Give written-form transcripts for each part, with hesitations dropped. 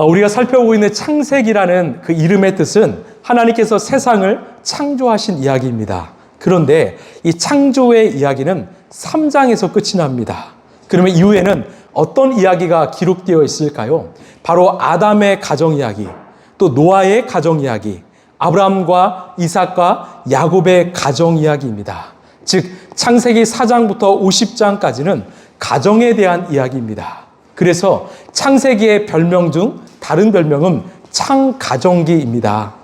우리가 살펴보고 있는 창세기라는 그 이름의 뜻은 하나님께서 세상을 창조하신 이야기입니다. 그런데 이 창조의 이야기는 3장에서 끝이 납니다. 그러면 이후에는 어떤 이야기가 기록되어 있을까요? 바로 아담의 가정 이야기, 또 노아의 가정 이야기, 아브라함과 이삭과 야곱의 가정 이야기입니다. 즉 창세기 4장부터 50장까지는 가정에 대한 이야기입니다. 그래서 창세기의 별명 중 다른 별명은 창가정기입니다.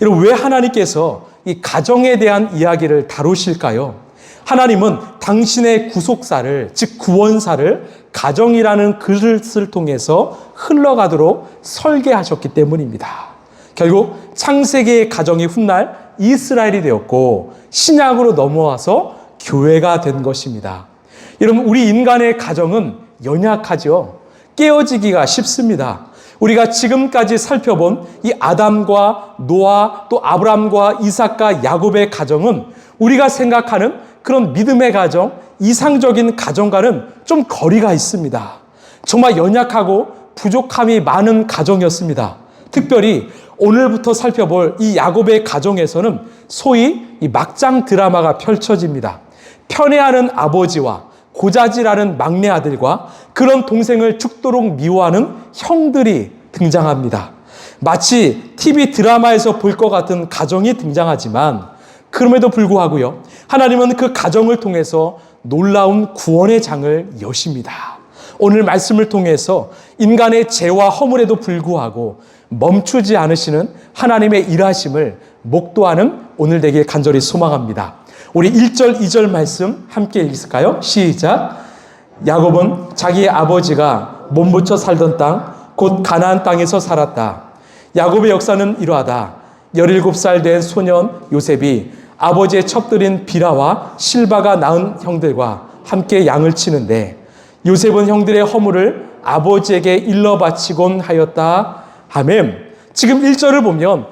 여러분, 왜 하나님께서 이 가정에 대한 이야기를 다루실까요? 하나님은 당신의 구속사를, 즉 구원사를 가정이라는 그릇을 통해서 흘러가도록 설계하셨기 때문입니다. 결국 창세기의 가정이 훗날 이스라엘이 되었고 신약으로 넘어와서 교회가 된 것입니다. 여러분, 우리 인간의 가정은 연약하죠. 깨어지기가 쉽습니다. 우리가 지금까지 살펴본 이 아담과 노아, 또 아브람과 이삭과 야곱의 가정은 우리가 생각하는 그런 믿음의 가정, 이상적인 가정과는 좀 거리가 있습니다. 정말 연약하고 부족함이 많은 가정이었습니다. 특별히 오늘부터 살펴볼 이 야곱의 가정에서는 소위 이 막장 드라마가 펼쳐집니다. 편애하는 아버지와 고자질하는 막내 아들과 그런 동생을 죽도록 미워하는 형들이 등장합니다. 마치 TV 드라마에서 볼 것 같은 가정이 등장하지만 그럼에도 불구하고요, 하나님은 그 가정을 통해서 놀라운 구원의 장을 여십니다. 오늘 말씀을 통해서 인간의 죄와 허물에도 불구하고 멈추지 않으시는 하나님의 일하심을 목도하는 오늘 되길 간절히 소망합니다. 우리 1절, 2절 말씀 함께 읽을까요? 시작. 야곱은 자기의 아버지가 몸부쳐 살던 땅, 곧 가나안 땅에서 살았다. 야곱의 역사는 이러하다. 17살 된 소년 요셉이 아버지의 첩들인 비라와 실바가 낳은 형들과 함께 양을 치는데 요셉은 형들의 허물을 아버지에게 일러 바치곤 하였다. 아멘. 지금 1절을 보면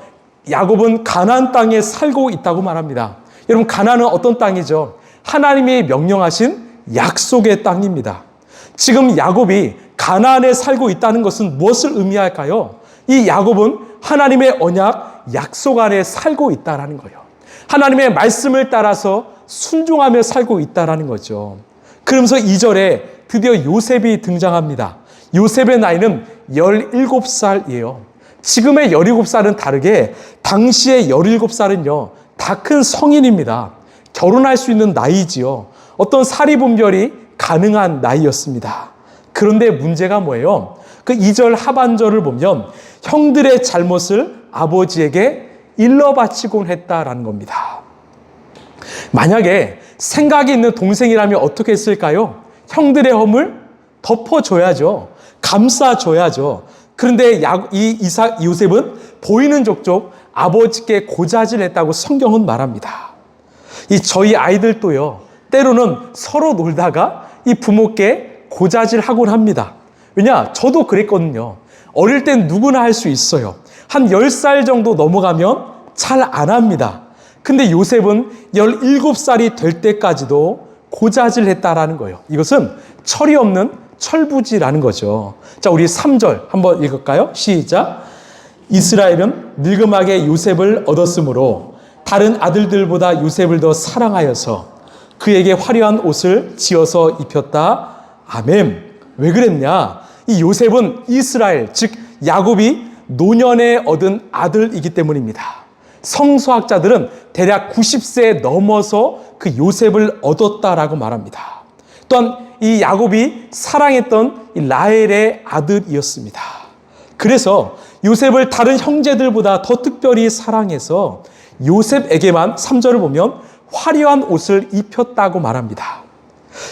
야곱은 가나안 땅에 살고 있다고 말합니다. 여러분, 가나안은 어떤 땅이죠? 하나님이 명령하신 약속의 땅입니다. 지금 야곱이 가나안에 살고 있다는 것은 무엇을 의미할까요? 이 야곱은 하나님의 언약, 약속 안에 살고 있다는 거예요. 하나님의 말씀을 따라서 순종하며 살고 있다는 거죠. 그러면서 2절에 드디어 요셉이 등장합니다. 요셉의 나이는 17살이에요. 지금의 17살은 다르게 당시의 17살은요, 다 큰 성인입니다. 결혼할 수 있는 나이지요. 어떤 사리분별이 가능한 나이였습니다. 그런데 문제가 뭐예요? 그 2절 하반절을 보면 형들의 잘못을 아버지에게 일러 바치곤 했다라는 겁니다. 만약에 생각이 있는 동생이라면 어떻게 했을까요? 형들의 허물 덮어줘야죠. 감싸줘야죠. 그런데 요셉은 보이는 족족 아버지께 고자질했다고 성경은 말합니다. 저희 아이들도요, 때로는 서로 놀다가 이 부모께 고자질하곤 합니다. 왜냐? 저도 그랬거든요. 어릴 땐 누구나 할 수 있어요. 한 10살 정도 넘어가면 잘 안 합니다. 근데 요셉은 17살이 될 때까지도 고자질했다라는 거예요. 이것은 철이 없는 철부지라는 거죠. 자, 우리 3절 한번 읽을까요? 시작. 이스라엘은 늙음하게 요셉을 얻었으므로 다른 아들들보다 요셉을 더 사랑하여서 그에게 화려한 옷을 지어서 입혔다. 아멘. 왜 그랬냐? 이 요셉은 이스라엘, 즉 야곱이 노년에 얻은 아들이기 때문입니다. 성서학자들은 대략 90세 넘어서 그 요셉을 얻었다라고 말합니다. 또한 이 야곱이 사랑했던 이 라헬의 아들이었습니다. 그래서 요셉을 다른 형제들보다 더 특별히 사랑해서 요셉에게만 3절을 보면 화려한 옷을 입혔다고 말합니다.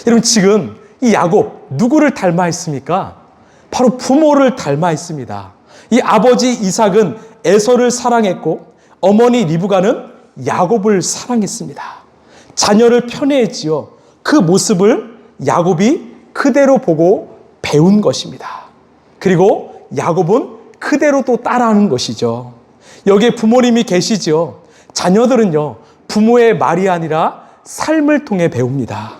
여러분, 지금 이 야곱 누구를 닮아 있습니까? 바로 부모를 닮아 있습니다. 이 아버지 이삭은 에서를 사랑했고 어머니 리브가는 야곱을 사랑했습니다. 자녀를 편애했지요. 그 모습을 야곱이 그대로 보고 배운 것입니다. 그리고 야곱은 그대로 또 따라하는 것이죠. 여기에 부모님이 계시죠. 자녀들은요, 부모의 말이 아니라 삶을 통해 배웁니다.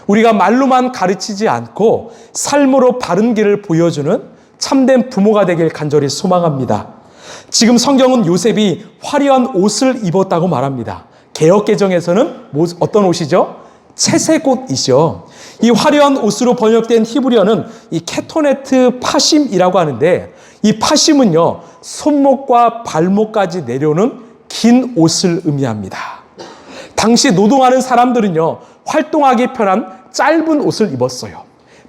우리가 말로만 가르치지 않고 삶으로 바른 길을 보여주는 참된 부모가 되길 간절히 소망합니다. 지금 성경은 요셉이 화려한 옷을 입었다고 말합니다. 개역개정에서는 어떤 옷이죠? 채색 옷이죠. 이 화려한 옷으로 번역된 히브리어는 이 케토네트 파심이라고 하는데, 이 파심은요, 손목과 발목까지 내려오는 긴 옷을 의미합니다. 당시 노동하는 사람들은요, 활동하기 편한 짧은 옷을 입었어요.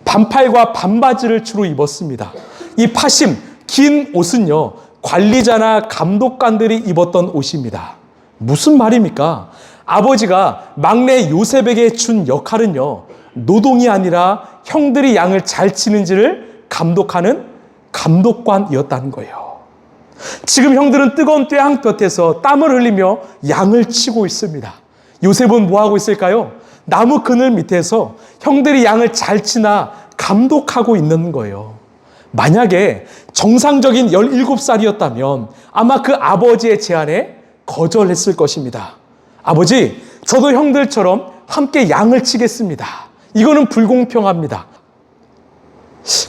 반팔과 반바지를 주로 입었습니다. 이 파심, 긴 옷은요, 관리자나 감독관들이 입었던 옷입니다. 무슨 말입니까? 아버지가 막내 요셉에게 준 역할은요, 노동이 아니라 형들이 양을 잘 치는지를 감독하는 감독관이었다는 거예요. 지금 형들은 뜨거운 뙤양볕에서 땀을 흘리며 양을 치고 있습니다. 요셉은 뭐 하고 있을까요? 나무 그늘 밑에서 형들이 양을 잘 치나 감독하고 있는 거예요. 만약에 정상적인 17살이었다면 아마 그 아버지의 제안에 거절했을 것입니다. 아버지, 저도 형들처럼 함께 양을 치겠습니다. 이거는 불공평합니다.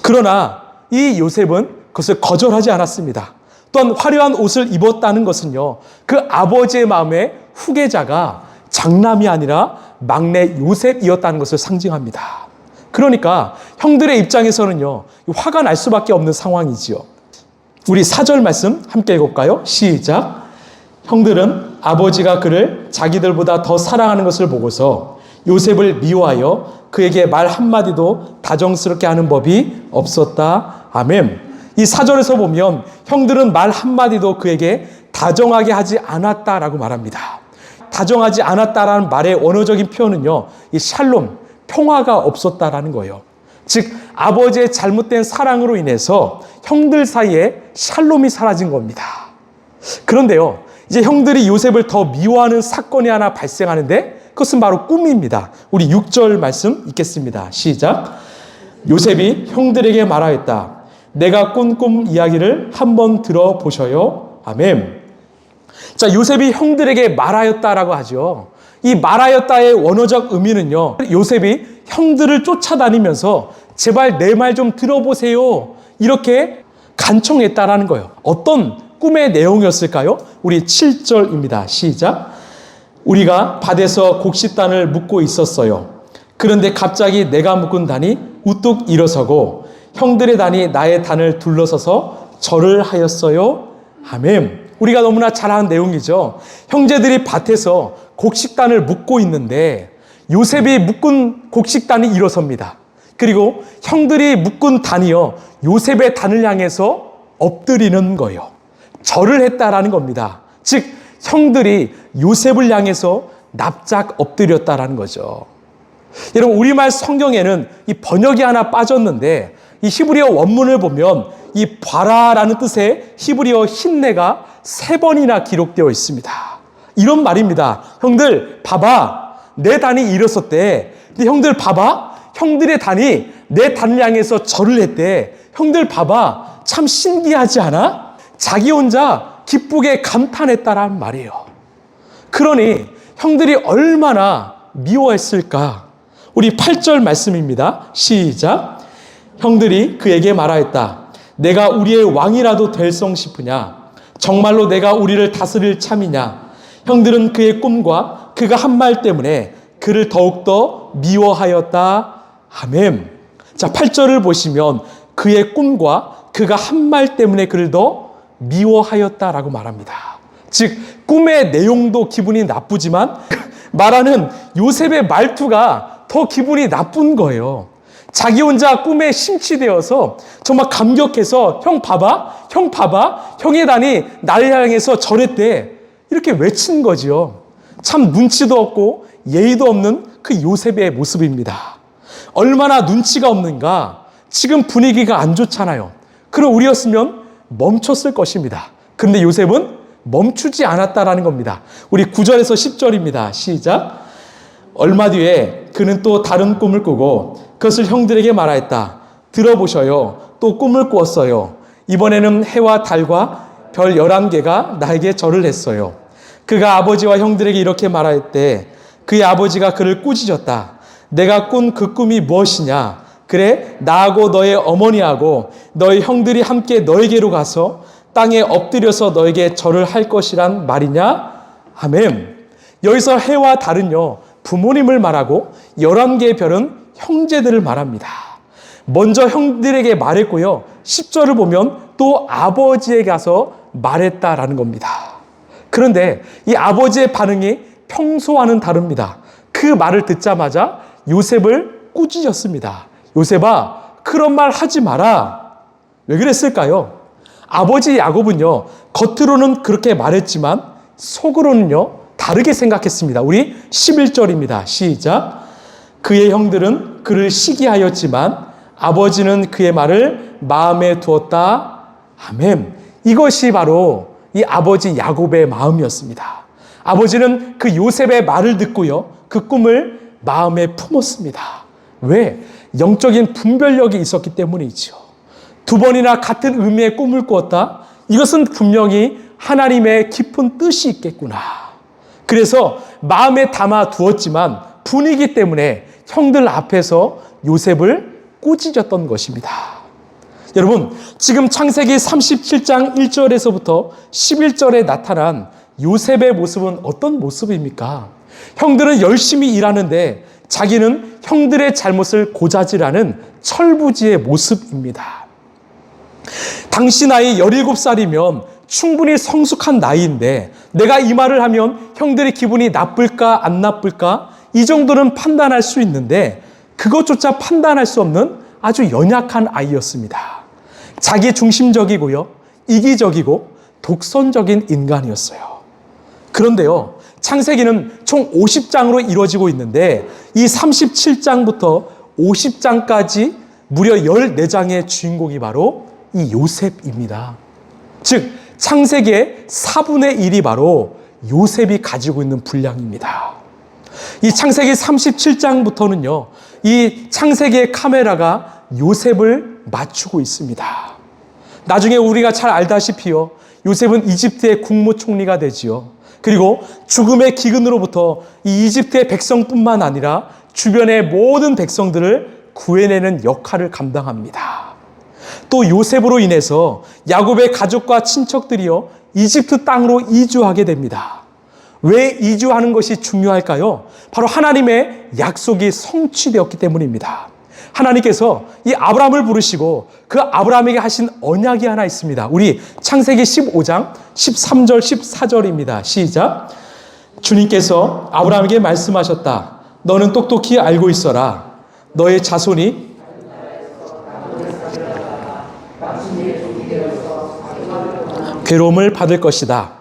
그러나 이 요셉은 그것을 거절하지 않았습니다. 또한 화려한 옷을 입었다는 것은요, 그 아버지의 마음의 후계자가 장남이 아니라 막내 요셉이었다는 것을 상징합니다. 그러니까 형들의 입장에서는요, 화가 날 수밖에 없는 상황이지요. 우리 4절 말씀 함께 읽어볼까요? 시작. 형들은 아버지가 그를 자기들보다 더 사랑하는 것을 보고서 요셉을 미워하여 그에게 말 한마디도 다정스럽게 하는 법이 없었다. 아멘. 이 4절에서 보면 형들은 말 한마디도 그에게 다정하게 하지 않았다라고 말합니다. 다정하지 않았다라는 말의 원어적인 표현은요, 이 샬롬, 평화가 없었다라는 거예요. 즉 아버지의 잘못된 사랑으로 인해서 형들 사이에 샬롬이 사라진 겁니다. 그런데요, 이제 형들이 요셉을 더 미워하는 사건이 하나 발생하는데, 그것은 바로 꿈입니다. 우리 6절 말씀 읽겠습니다. 시작. 요셉이 형들에게 말하였다. 내가 꾼 꿈 이야기를 한번 들어보셔요. 아멘. 자, 요셉이 형들에게 말하였다라고 하죠. 이 말하였다의 원어적 의미는요, 요셉이 형들을 쫓아다니면서 제발 내 말 좀 들어보세요, 이렇게 간청했다라는 거예요. 어떤 꿈의 내용이었을까요? 우리 7절입니다. 시작. 우리가 밭에서 곡식단을 묶고 있었어요. 그런데 갑자기 내가 묶은 단이 우뚝 일어서고 형들의 단이 나의 단을 둘러서서 절을 하였어요. 아멘. 우리가 너무나 잘 아는 내용이죠. 형제들이 밭에서 곡식단을 묶고 있는데 요셉이 묶은 곡식단이 일어섭니다. 그리고 형들이 묶은 단이요, 요셉의 단을 향해서 엎드리는 거예요. 절을 했다라는 겁니다. 즉 형들이 요셉을 향해서 납작 엎드렸다라는 거죠. 여러분, 우리말 성경에는 이 번역이 하나 빠졌는데, 이 히브리어 원문을 보면 이 봐라라는 뜻의 히브리어 힌내가 3번이나 기록되어 있습니다. 이런 말입니다. 형들 봐봐, 내 단이 일어섰대. 근데 형들 봐봐, 형들의 단이 내 단을 향해서 절을 했대. 형들 봐봐, 참 신기하지 않아? 자기 혼자 기쁘게 감탄했다라는 말이에요. 그러니 형들이 얼마나 미워했을까? 우리 8절 말씀입니다. 시작. 형들이 그에게 말하였다. 내가 우리의 왕이라도 될성 싶으냐? 정말로 내가 우리를 다스릴 참이냐? 형들은 그의 꿈과 그가 한 말 때문에 그를 더욱더 미워하였다. 아멘. 자, 8절을 보시면 그의 꿈과 그가 한 말 때문에 그를 더 미워하였다라고 말합니다. 즉 꿈의 내용도 기분이 나쁘지만 말하는 요셉의 말투가 더 기분이 나쁜 거예요. 자기 혼자 꿈에 심취되어서 정말 감격해서 형 봐봐, 형 봐봐, 형의 단이 나를 향해서 절했대, 이렇게 외친 거지요. 참 눈치도 없고 예의도 없는 그 요셉의 모습입니다. 얼마나 눈치가 없는가. 지금 분위기가 안 좋잖아요. 그럼 우리였으면 멈췄을 것입니다. 그런데 요셉은 멈추지 않았다라는 겁니다. 우리 9절에서 10절입니다. 시작. 얼마 뒤에 그는 또 다른 꿈을 꾸고 그것을 형들에게 말하였다. 들어보셔요. 또 꿈을 꾸었어요. 이번에는 해와 달과 별 11개가 나에게 절을 했어요. 그가 아버지와 형들에게 이렇게 말하였대. 그의 아버지가 그를 꾸짖었다. 내가 꾼 그 꿈이 무엇이냐? 그래, 나하고 너의 어머니하고 너의 형들이 함께 너에게로 가서 땅에 엎드려서 너에게 절을 할 것이란 말이냐? 아멘. 여기서 해와 달은요, 부모님을 말하고 11개의 별은 형제들을 말합니다. 먼저 형들에게 말했고요, 10절을 보면 또 아버지에게 가서 말했다라는 겁니다. 그런데 이 아버지의 반응이 평소와는 다릅니다. 그 말을 듣자마자 요셉을 꾸짖었습니다. 요셉아, 그런 말 하지 마라. 왜 그랬을까요? 아버지 야곱은요, 겉으로는 그렇게 말했지만 속으로는요, 다르게 생각했습니다. 우리 11절입니다. 시작. 그의 형들은 그를 시기하였지만 아버지는 그의 말을 마음에 두었다. 아멘. 이것이 바로 이 아버지 야곱의 마음이었습니다. 아버지는 그 요셉의 말을 듣고요, 그 꿈을 마음에 품었습니다. 왜? 영적인 분별력이 있었기 때문이죠. 두 번이나 같은 의미의 꿈을 꾸었다? 이것은 분명히 하나님의 깊은 뜻이 있겠구나. 그래서 마음에 담아 두었지만 분위기 때문에 형들 앞에서 요셉을 꾸짖었던 것입니다. 여러분, 지금 창세기 37장 1절에서부터 11절에 나타난 요셉의 모습은 어떤 모습입니까? 형들은 열심히 일하는데 자기는 형들의 잘못을 고자질하는 철부지의 모습입니다. 당시 나이 17살이면 충분히 성숙한 나이인데 내가 이 말을 하면 형들의 기분이 나쁠까 안 나쁠까 이 정도는 판단할 수 있는데 그것조차 판단할 수 없는 아주 연약한 아이였습니다. 자기 중심적이고요, 이기적이고 독선적인 인간이었어요. 그런데요, 창세기는 총 50장으로 이루어지고 있는데 이 37장부터 50장까지 무려 14장의 주인공이 바로 이 요셉입니다. 즉 창세기의 4분의 1이 바로 요셉이 가지고 있는 분량입니다. 이 창세기 37장부터는요, 이 창세기의 카메라가 요셉을 맞추고 있습니다. 나중에 우리가 잘 알다시피요, 요셉은 이집트의 국무총리가 되지요. 그리고 죽음의 기근으로부터 이 이집트의 백성뿐만 아니라 주변의 모든 백성들을 구해내는 역할을 감당합니다. 또 요셉으로 인해서 야곱의 가족과 친척들이요, 이집트 땅으로 이주하게 됩니다. 왜 이주하는 것이 중요할까요? 바로 하나님의 약속이 성취되었기 때문입니다. 하나님께서 이 아브라함을 부르시고 그 아브라함에게 하신 언약이 하나 있습니다. 우리 창세기 15장 13절 14절입니다. 시작. 주님께서 아브라함에게 말씀하셨다. 너는 똑똑히 알고 있어라. 너의 자손이 괴로움을 받을 것이다.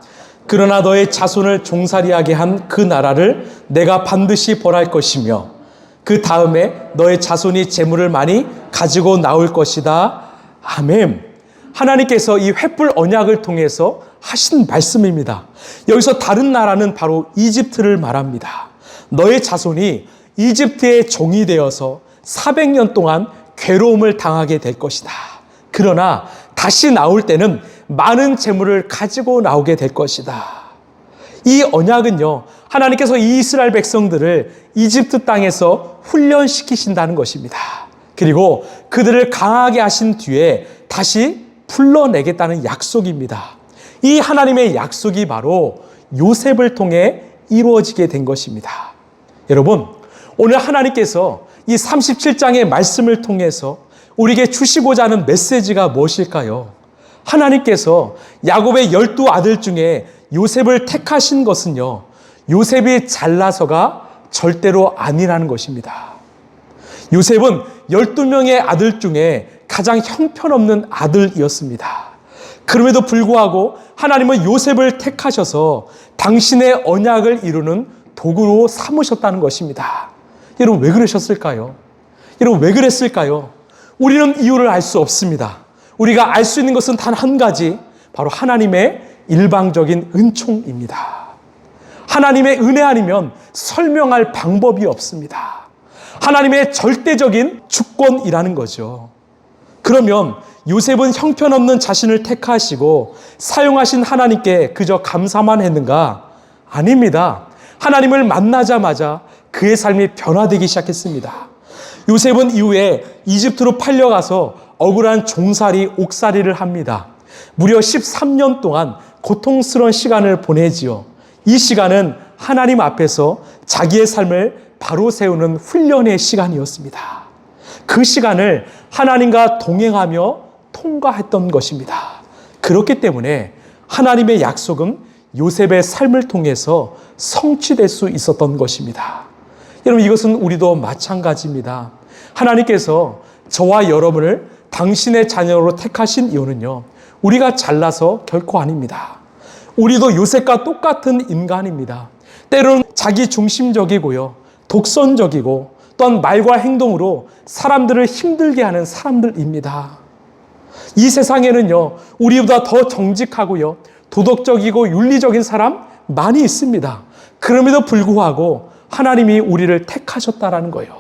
그러나 너의 자손을 종살이하게 한 그 나라를 내가 반드시 벌할 것이며 그 다음에 너의 자손이 재물을 많이 가지고 나올 것이다. 아멘. 하나님께서 이 횃불 언약을 통해서 하신 말씀입니다. 여기서 다른 나라는 바로 이집트를 말합니다. 너의 자손이 이집트의 종이 되어서 400년 동안 괴로움을 당하게 될 것이다. 그러나 다시 나올 때는 많은 재물을 가지고 나오게 될 것이다. 이 언약은요, 하나님께서 이 이스라엘 백성들을 이집트 땅에서 훈련시키신다는 것입니다. 그리고 그들을 강하게 하신 뒤에 다시 불러내겠다는 약속입니다. 이 하나님의 약속이 바로 요셉을 통해 이루어지게 된 것입니다. 여러분, 오늘 하나님께서 이 37장의 말씀을 통해서 우리에게 주시고자 하는 메시지가 무엇일까요? 하나님께서 야곱의 12아들 중에 요셉을 택하신 것은요, 요셉이 잘나서가 절대로 아니라는 것입니다. 요셉은 12명의 아들 중에 가장 형편없는 아들이었습니다. 그럼에도 불구하고 하나님은 요셉을 택하셔서 당신의 언약을 이루는 도구로 삼으셨다는 것입니다. 여러분, 왜 그러셨을까요? 여러분, 왜 그랬을까요? 우리는 이유를 알 수 없습니다. 우리가 알 수 있는 것은 단 한 가지, 바로 하나님의 일방적인 은총입니다. 하나님의 은혜 아니면 설명할 방법이 없습니다. 하나님의 절대적인 주권이라는 거죠. 그러면 요셉은 형편없는 자신을 택하시고 사용하신 하나님께 그저 감사만 했는가? 아닙니다. 하나님을 만나자마자 그의 삶이 변화되기 시작했습니다. 요셉은 이후에 이집트로 팔려가서 억울한 종살이, 옥살이를 합니다. 무려 13년 동안 고통스러운 시간을 보내지요. 이 시간은 하나님 앞에서 자기의 삶을 바로 세우는 훈련의 시간이었습니다. 그 시간을 하나님과 동행하며 통과했던 것입니다. 그렇기 때문에 하나님의 약속은 요셉의 삶을 통해서 성취될 수 있었던 것입니다. 여러분, 이것은 우리도 마찬가지입니다. 하나님께서 저와 여러분을 당신의 자녀로 택하신 이유는요, 우리가 잘나서 결코 아닙니다. 우리도 요셉과 똑같은 인간입니다. 때로는 자기 중심적이고요, 독선적이고 또한 말과 행동으로 사람들을 힘들게 하는 사람들입니다. 이 세상에는요, 우리보다 더 정직하고요, 도덕적이고 윤리적인 사람 많이 있습니다. 그럼에도 불구하고 하나님이 우리를 택하셨다라는 거예요.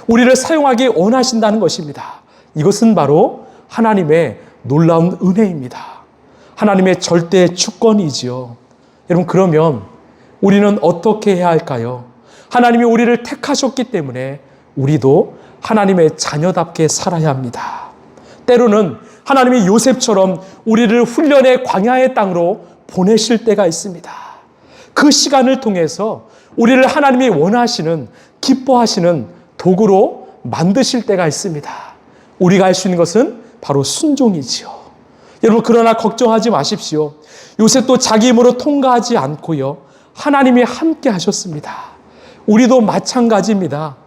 우리를 사용하기 원하신다는 것입니다. 이것은 바로 하나님의 놀라운 은혜입니다. 하나님의 절대 주권이지요. 여러분, 그러면 우리는 어떻게 해야 할까요? 하나님이 우리를 택하셨기 때문에 우리도 하나님의 자녀답게 살아야 합니다. 때로는 하나님이 요셉처럼 우리를 훈련의 광야의 땅으로 보내실 때가 있습니다. 그 시간을 통해서 우리를 하나님이 원하시는, 기뻐하시는 도구로 만드실 때가 있습니다. 우리가 할 수 있는 것은 바로 순종이지요. 여러분, 그러나 걱정하지 마십시오. 요셉도 자기 힘으로 통과하지 않고요, 하나님이 함께 하셨습니다. 우리도 마찬가지입니다.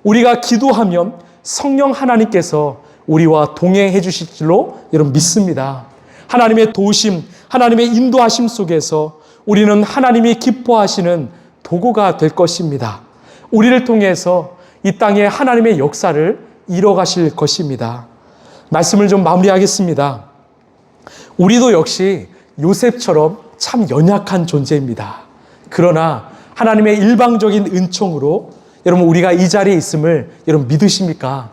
우리가 기도하면 성령 하나님께서 우리와 동행해 주실 줄로 여러분 믿습니다. 하나님의 도우심, 하나님의 인도하심 속에서 우리는 하나님이 기뻐하시는 도구가 될 것입니다. 우리를 통해서 이 땅에 하나님의 역사를 이뤄가실 것입니다. 말씀을 좀 마무리하겠습니다. 우리도 역시 요셉처럼 참 연약한 존재입니다. 그러나 하나님의 일방적인 은총으로 여러분, 우리가 이 자리에 있음을 여러분 믿으십니까?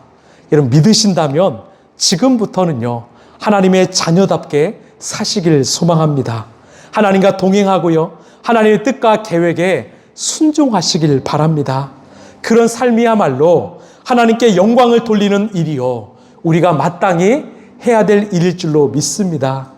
여러분, 믿으신다면 지금부터는요, 하나님의 자녀답게 사시길 소망합니다. 하나님과 동행하고요, 하나님의 뜻과 계획에 순종하시길 바랍니다. 그런 삶이야말로 하나님께 영광을 돌리는 일이요, 우리가 마땅히 해야 될 일일 줄로 믿습니다.